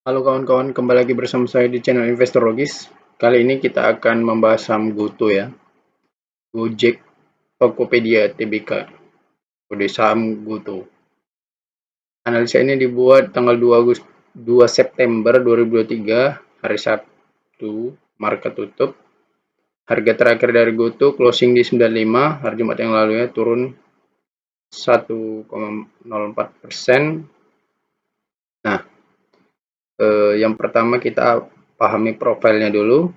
Halo kawan-kawan, kembali lagi bersama saya di channel Investor Logis. Kali ini kita akan membahas saham GoTo ya. Gojek, Tokopedia, Tbk, kode saham GoTo. Analisa ini dibuat tanggal 2 September 2023, hari Sabtu, market tutup. Harga terakhir dari GoTo closing di 95, hari Jumat yang lalu ya, turun 1,04%. Nah, yang pertama kita pahami profilnya dulu.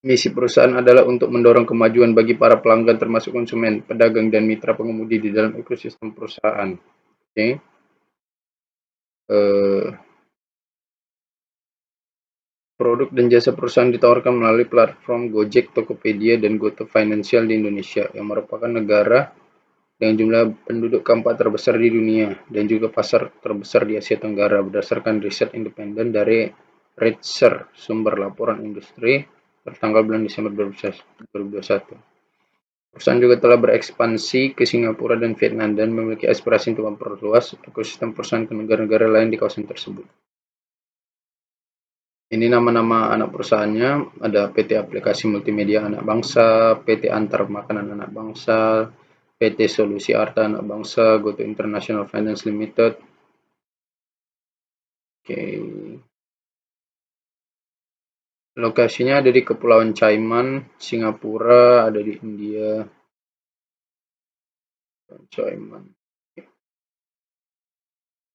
Misi perusahaan adalah untuk mendorong kemajuan bagi para pelanggan termasuk konsumen, pedagang, dan mitra pengemudi di dalam ekosistem perusahaan. Oke. Produk dan jasa perusahaan ditawarkan melalui platform Gojek, Tokopedia, dan GoTo Financial di Indonesia, yang merupakan negara dengan jumlah penduduk keempat terbesar di dunia dan juga pasar terbesar di Asia Tenggara berdasarkan riset independen dari Redsearch, sumber laporan industri tertanggal bulan Desember 2021. Perusahaan juga telah berekspansi ke Singapura dan Vietnam dan memiliki aspirasi untuk memperluas ekosistem perusahaan ke negara-negara lain di kawasan tersebut. Ini nama-nama anak perusahaannya, ada PT Aplikasi Multimedia Anak Bangsa, PT Antar Makanan Anak Bangsa, PT Solusi Arta Anak Bangsa, GoTo International Finance Limited. Oke. Lokasinya ada di Kepulauan Cayman, Singapura, ada di India. Cayman.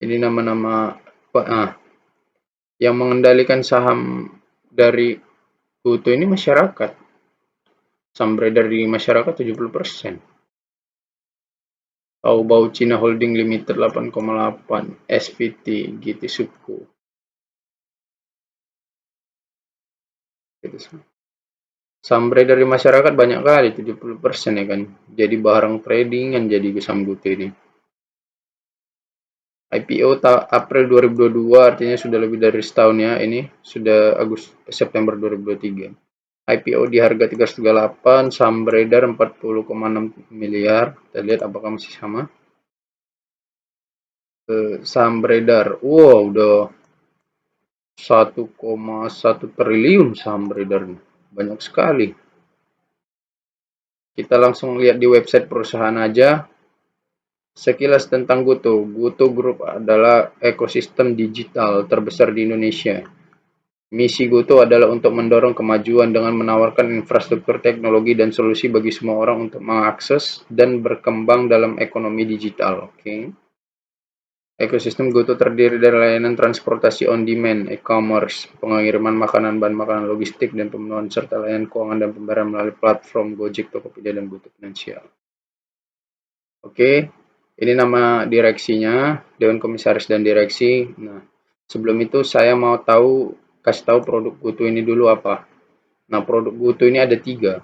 Ini nama-nama yang mengendalikan saham dari GoTo ini masyarakat. Saham beredar di masyarakat 70%. Taobao China Holding Limited 8,8, SVT, GT Subco. Saham beredar di masyarakat banyak kali, 70% ya kan. Jadi barang trading yang jadi saham GoTo ini. IPO April 2022, artinya sudah lebih dari setahun ya. Ini sudah September 2023. IPO di harga 338, saham beredar 40,6 miliar. Kita lihat apakah masih sama. Saham beredar, wow, udah 1,1 triliun saham beredar. Banyak sekali. Kita langsung lihat di website perusahaan aja. Sekilas tentang GoTo. GoTo Group adalah ekosistem digital terbesar di Indonesia. Misi GoTo adalah untuk mendorong kemajuan dengan menawarkan infrastruktur teknologi dan solusi bagi semua orang untuk mengakses dan berkembang dalam ekonomi digital. Oke. Ekosistem GoTo terdiri dari layanan transportasi on-demand, e-commerce, pengiriman makanan, bahan makanan, logistik, dan pemenuhan, serta layanan keuangan dan pembayaran melalui platform Gojek, Tokopedia, dan GoTo Financial. Oke, ini nama direksinya, Dewan Komisaris dan Direksi. Nah, sebelum itu saya mau kasih tahu produk GoTo ini dulu apa. Nah, produk GoTo ini ada 3.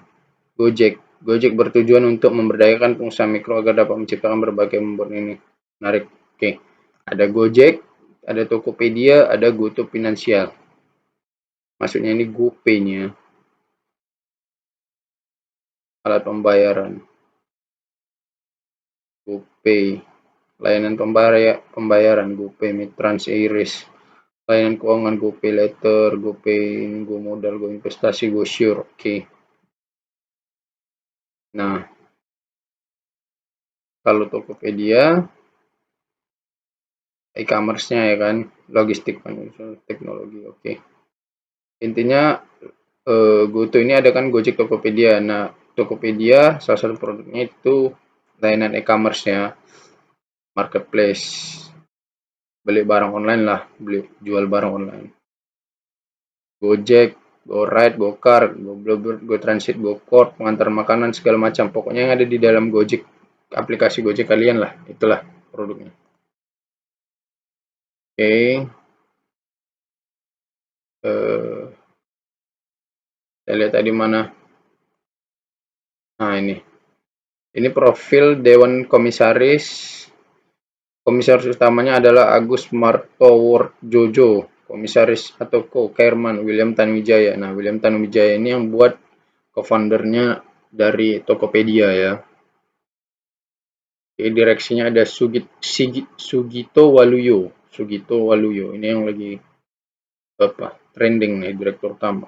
Gojek. Gojek bertujuan untuk memberdayakan pengusaha mikro agar dapat menciptakan berbagai membuat ini menarik. Oke. Ada Gojek, ada Tokopedia, ada GoTo Financial. Maksudnya ini GoPay-nya. Alat pembayaran. GoPay. Layanan pembayaran GoPay, Mitrans, Iris. Layanan keuangan GoPay Later, GoPay, GoModal, GoInvestasi, GoSure. Oke. Nah, kalau Tokopedia e-commerce-nya ya kan, logistik teknologi. Oke. Intinya GoTo ini ada kan Gojek, Tokopedia. Nah, Tokopedia salah satu produknya itu layanan e-commerce-nya, marketplace. Beli barang online lah, jual barang online. Gojek, GoRide, GoCar, GoTransit, GoCorp, pengantar makanan segala macam. Pokoknya yang ada di dalam Gojek, aplikasi Gojek kalian lah, itulah produknya. Oke. Saya lihat tadi mana. Nah, ini profil Dewan Komisaris. Komisaris utamanya adalah Agus Martowardojo, komisaris atau co-chairman William Tanuwijaya. Nah, William Tanuwijaya ini yang buat co-foundernya dari Tokopedia ya. Direksinya ada Sugito Waluyo. Sugito Waluyo. Ini yang lagi trending nih, direktur utama.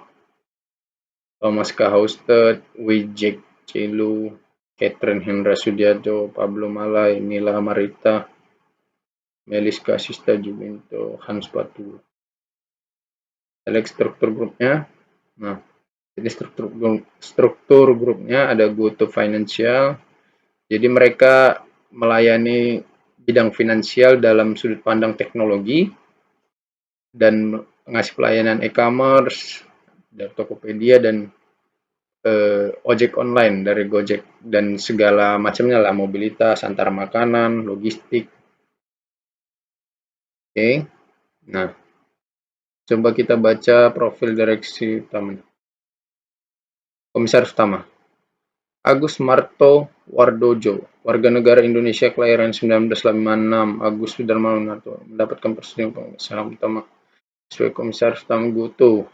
Thomas K. Husted, Wijek Celu, Catherine Hendra Sudiarto, Pablo Malay, Nila Marita, Meliska Sista Jubinto, Hans Patu. Select struktur grupnya. Nah, jadi struktur grupnya ada GoTo Financial. Jadi mereka melayani bidang finansial dalam sudut pandang teknologi dan ngasih pelayanan e-commerce, dari Tokopedia dan ojek online dari Gojek dan segala macamnya lah, mobilitas, antar makanan, logistik. Oke. Nah, coba kita baca profil direksi utama. Komisaris utama Agus Marto Wardojo, warga negara Indonesia kelahiran 1956. Agus Sudarmanto mendapatkan persetujuan komisaris utama sebagai komisaris utama GoTo.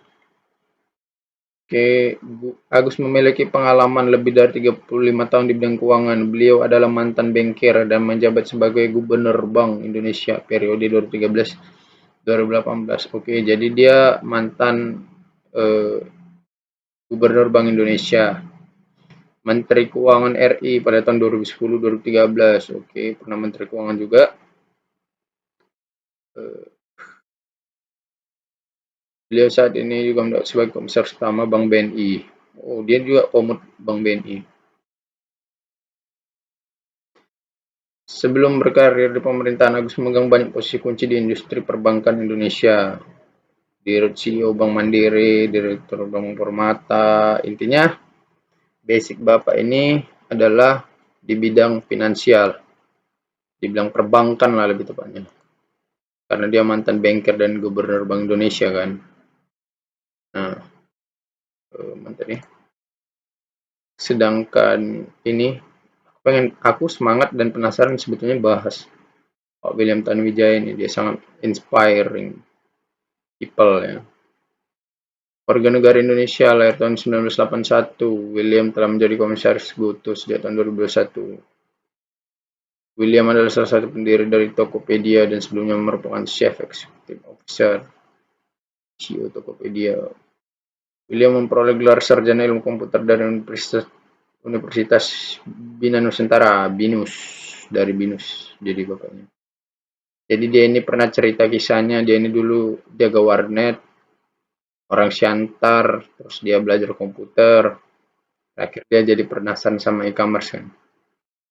Oke, Agus memiliki pengalaman lebih dari 35 tahun di bidang keuangan. Beliau adalah mantan bankir dan menjabat sebagai Gubernur Bank Indonesia periode 2013-2018. Oke, jadi dia mantan Gubernur Bank Indonesia. Menteri Keuangan RI pada tahun 2010-2013. Oke, pernah Menteri Keuangan juga. Beliau saat ini juga mendapat sebagai komisaris utama Bank BNI. Oh, dia juga komut Bank BNI. Sebelum berkarir di pemerintahan, Agus memegang banyak posisi kunci di industri perbankan Indonesia. Dirut CEO Bank Mandiri, Direktur Bank Permata. Intinya, basic Bapak ini adalah di bidang finansial. Di bidang perbankan lah lebih tepatnya. Karena dia mantan banker dan gubernur Bank Indonesia kan. Nah, mantan nih. Sedangkan ini aku semangat dan penasaran sebetulnya bahas Pak William Tanuwijaya ini. Dia sangat inspiring people ya. Warga negara Indonesia, lahir tahun 1981. William telah menjadi komisaris GoTo sejak tahun 2021. William adalah salah satu pendiri dari Tokopedia dan sebelumnya merupakan Chief Executive Officer CEO Tokopedia. William memperoleh gelar sarjana ilmu komputer dari Universitas Bina Nusantara, BINUS, dari BINUS jadi bapaknya. Jadi dia ini pernah cerita kisahnya, dia ini dulu jaga warnet, orang Siantar, terus dia belajar komputer, akhirnya dia jadi penasaran sama e-commerce kan.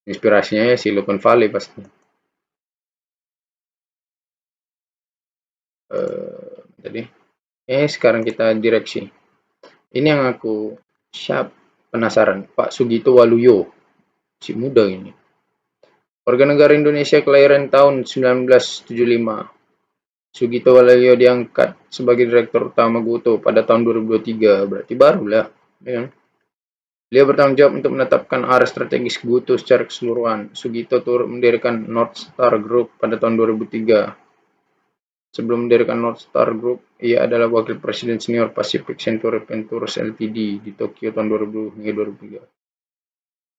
Inspirasinya ya Silicon Valley pasti. Jadi, sekarang kita direksi. Ini yang aku penasaran, Pak Sugito Waluyo, si muda ini. Warga negara Indonesia kelahiran tahun 1975. Sugito Waluyo diangkat sebagai Direktur Utama GoTo pada tahun 2023, berarti barulah. Ya. Dia bertanggung jawab untuk menetapkan arah strategis GoTo secara keseluruhan. Sugito turut mendirikan North Star Group pada tahun 2003. Sebelum mendirikan North Star Group, ia adalah Wakil Presiden Senior Pacific Century Ventures Ltd di Tokyo tahun 2000 hingga 2003.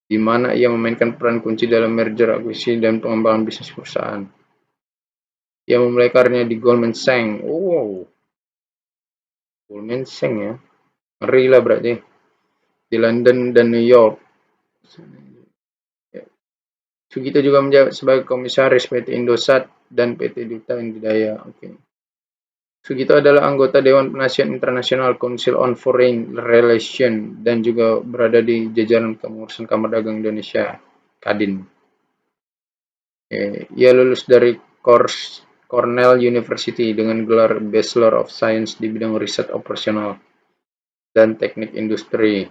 Di mana ia memainkan peran kunci dalam merger, akuisisi, dan pengembangan bisnis perusahaan. Ia memulai karirnya di Goldman Sachs. Oh, Goldman Sachs ya. Ngeri lah berarti. Di London dan New York. Sugito juga menjabat sebagai komisaris PT Indosat dan PT Duta Indidaya. Oke. Sugito adalah anggota Dewan Penasihat International Council on Foreign Relations dan juga berada di jajaran Kepengurusan Kamar Dagang Indonesia, Kadin. Ia lulus dari Cornell University dengan gelar Bachelor of Science di bidang riset operasional dan teknik industri.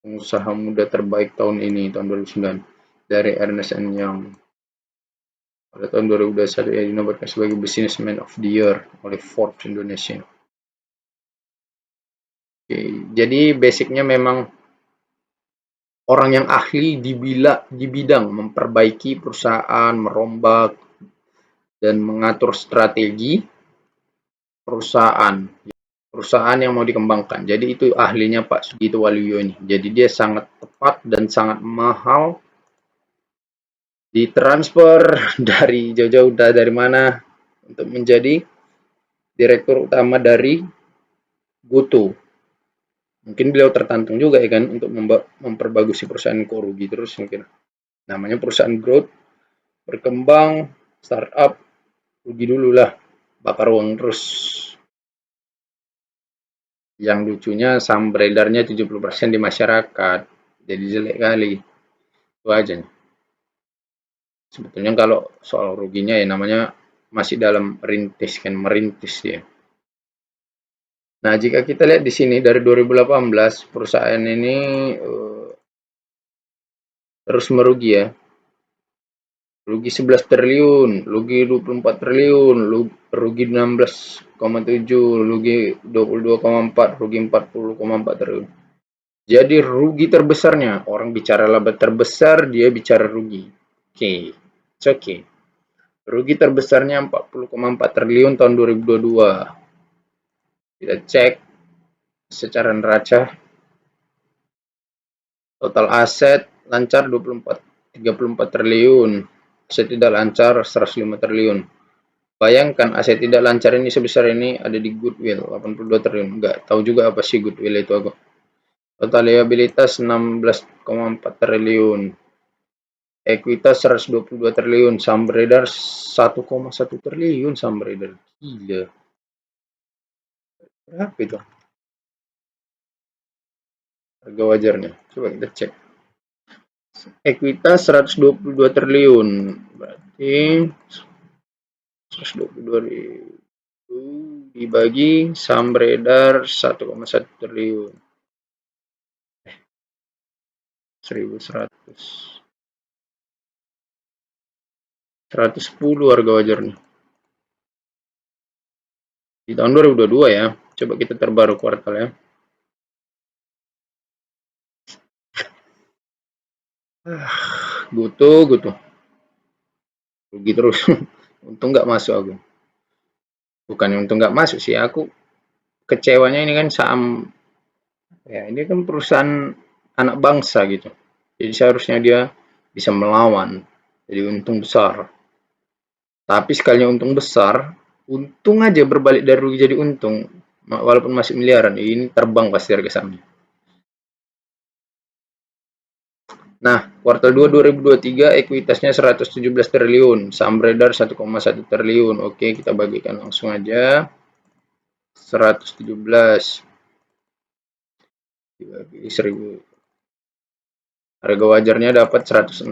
Pengusaha muda terbaik tahun ini, tahun 2009, dari Ernst & Young. Pada tahun 2021 ia dinobatkan sebagai Businessman of the Year oleh Forbes Indonesia. Oke, jadi basicnya memang orang yang ahli di bidang memperbaiki perusahaan, merombak, dan mengatur strategi perusahaan yang mau dikembangkan. Jadi itu ahlinya Pak Sugito Waluyo ini. Jadi dia sangat tepat dan sangat mahal ditransfer dari jauh-jauh dari mana untuk menjadi direktur utama dari GoTo. Mungkin beliau tertantang juga ya kan untuk memperbagusi perusahaan kok rugi terus mungkin. Namanya perusahaan growth, berkembang, startup, rugi dulu lah, bakar uang terus. Yang lucunya saham beredarnya 70% di masyarakat, jadi jelek kali. Itu aja. Sebetulnya kalau soal ruginya ya namanya masih dalam merintis dia. Nah, jika kita lihat di sini dari 2018 perusahaan ini terus merugi ya. Rugi 11 triliun, rugi 24 triliun, rugi 16,7, rugi 22,4, rugi 40,4 triliun. Jadi rugi terbesarnya, orang bicara laba terbesar, dia bicara rugi. Oke, it's okay. Rugi terbesarnya 40,4 triliun tahun 2022. Kita cek secara neraca. Total aset lancar 34 triliun. Aset tidak lancar 105 triliun. Bayangkan aset tidak lancar ini sebesar ini ada di goodwill 82 triliun. Enggak tahu juga apa sih goodwill itu aku. Total liabilitas 16,4 triliun. Ekuitas 122 triliun. Saham beredar 1,1 triliun saham beredar. Gila. Berapa itu? Harga wajarnya. Coba kita cek. Ekuitas 122 triliun. Berarti 122 ribu dibagi saham beredar 1,1 triliun. 1.100. 110 harga wajarnya. Di tahun 2022 ya. Coba kita terbaru kuartal ya. Gutu. Rugi terus. Untung nggak masuk aku. Bukannya untung nggak masuk sih. Aku kecewanya ini kan saham. Ya ini kan perusahaan anak bangsa gitu. Jadi seharusnya dia bisa melawan. Jadi untung besar. Tapi sekalinya untung besar, untung aja berbalik dari rugi jadi untung. Walaupun masih miliaran, ini terbang pasti harga sahamnya. Nah, kuartal 2 2023 ekuitasnya 117 triliun, saham beredar 1,1 triliun. Oke, kita bagikan langsung aja. 117 dibagi 1000. Harga wajarnya dapat 106.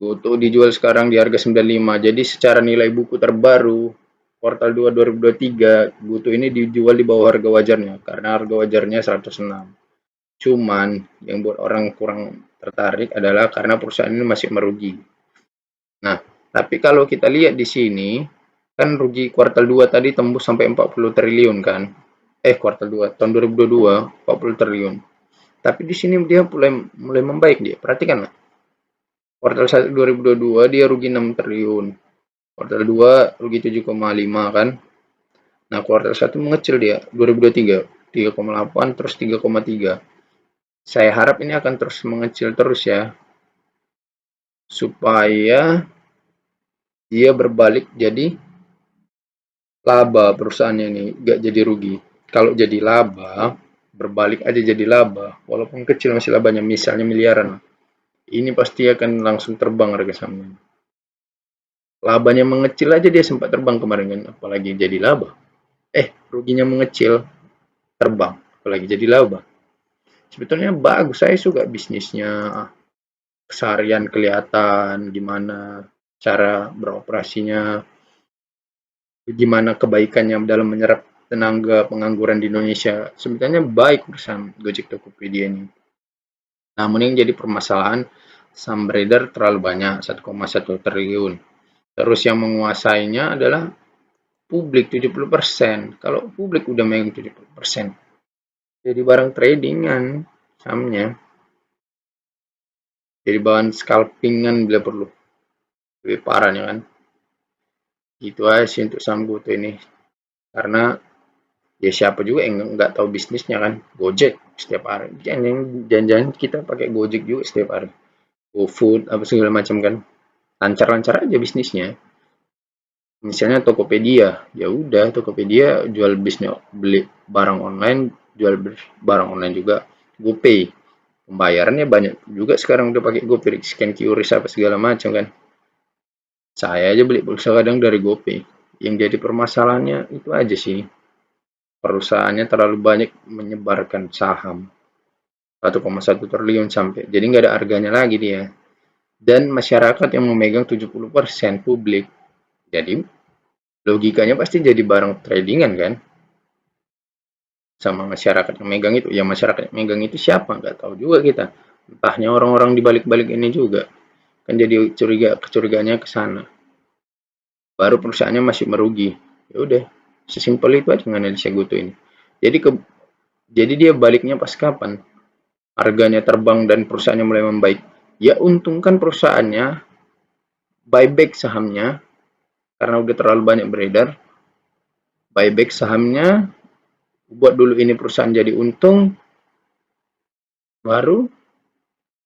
GoTo dijual sekarang di harga 95. Jadi secara nilai buku terbaru kuartal 2 2023, GoTo ini dijual di bawah harga wajarnya karena harga wajarnya 106. Cuman yang buat orang kurang tertarik adalah karena perusahaan ini masih merugi. Nah, tapi kalau kita lihat di sini kan rugi kuartal 2 tadi tembus sampai 40 triliun kan. Kuartal 2 tahun 2022 40 triliun. Tapi di sini dia mulai membaik dia. Perhatikan lah. Kuartal 1 2022 dia rugi 6 triliun. Kuartal 2 rugi 7,5 kan. Nah, kuartal 1 mengecil dia 2023 3,8 terus 3,3. Saya harap ini akan terus mengecil terus ya. Supaya dia berbalik jadi laba perusahaannya ini, gak jadi rugi. Kalau jadi laba, berbalik aja jadi laba. Walaupun kecil masih labanya, misalnya miliaran. Ini pasti akan langsung terbang harga sahamnya. Labanya mengecil aja dia sempat terbang kemarin kan, apalagi jadi laba. Ruginya mengecil, terbang, apalagi jadi laba. Sebetulnya bagus, saya suka bisnisnya, keseharian kelihatan, gimana cara beroperasinya, gimana kebaikannya dalam menyerap tenaga pengangguran di Indonesia. Sebetulnya baik perusahaan Gojek Tokopedia ini. Namun yang jadi permasalahan, saham beredar terlalu banyak, 1,1 triliun. Terus yang menguasainya adalah publik 70%. Kalau publik udah megang 70%, jadi barang tradingan sahamnya. Jadi bahan scalpingan bila perlu. Lebih parahnya kan. Itu aja sih untuk saham GoTo ini. Karena ya siapa juga yang nggak tahu bisnisnya kan. Gojek setiap hari. Jangan-jangan kita pakai Gojek juga setiap hari. GoFood, apa segala macam kan. Lancar-lancar aja bisnisnya. Misalnya Tokopedia, ya udah Tokopedia jual bisnis beli barang online, jual barang online juga. GoPay, pembayarannya banyak juga sekarang udah pakai GoPay, scan QRIS apa segala macam kan. Saya aja beli pulsa kadang dari GoPay. Yang jadi permasalahannya itu aja sih. Perusahaannya terlalu banyak menyebarkan saham. 1,1 triliun sampai. Jadi nggak ada harganya lagi dia. Dan masyarakat yang memegang 70% publik. Jadi logikanya pasti jadi barang tradingan kan. Sama masyarakat yang megang itu. Ya masyarakat yang megang itu siapa? Nggak tahu juga kita. Entahnya orang-orang di balik-balik ini juga. Kan jadi kecuriganya ke sana. Baru perusahaannya masih merugi. Ya udah, sesimpel itu aja menganalisa Goto ini. Jadi jadi dia baliknya pas kapan? Harganya terbang dan perusahaannya mulai membaik. Ya untungkan perusahaannya, buyback sahamnya karena udah terlalu banyak beredar. Buyback sahamnya, buat dulu ini perusahaan jadi untung, baru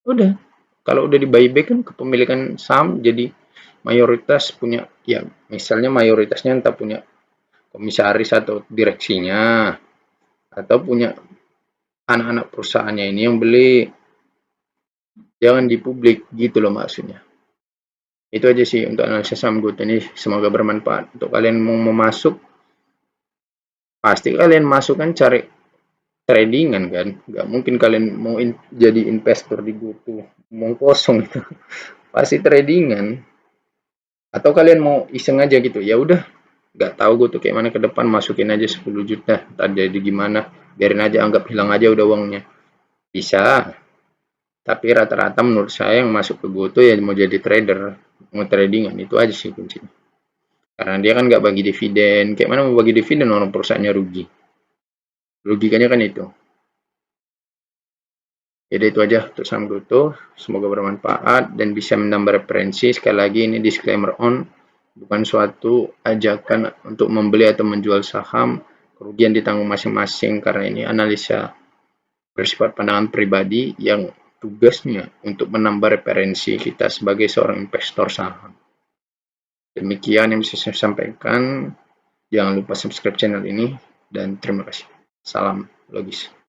udah. Kalau udah di buyback kan kepemilikan saham jadi mayoritas punya, ya misalnya mayoritasnya entah punya komisaris atau direksinya, atau punya anak-anak perusahaannya ini yang beli. Jangan di publik gitu loh maksudnya. Itu aja sih untuk analisa saham GoTo ini, semoga bermanfaat untuk kalian mau masuk. Pasti kalian masuk kan cari tradingan kan, nggak mungkin kalian mau jadi investor di GoTo mau kosong itu. Pasti tradingan. Atau kalian mau iseng aja gitu, ya udah nggak tahu GoTo kayak mana ke depan, masukin aja 10 juta ntar jadi gimana, biarin aja, anggap hilang aja udah uangnya. Bisa. Tapi rata-rata menurut saya yang masuk ke GoTo ya mau jadi trader, mau tradingan, itu aja sih kuncinya. Karena dia kan nggak bagi dividen. Kayak mana mau bagi dividen orang perusahaannya rugi. Logikanya kan itu. Jadi itu aja untuk saham GoTo. Semoga bermanfaat dan bisa menambah referensi. Sekali lagi ini disclaimer on. Bukan suatu ajakan untuk membeli atau menjual saham. Kerugian ditanggung masing-masing karena ini analisa bersifat pandangan pribadi yang tugasnya untuk menambah referensi kita sebagai seorang investor saham. Demikian yang bisa saya sampaikan. Jangan lupa subscribe channel ini dan terima kasih. Salam logis.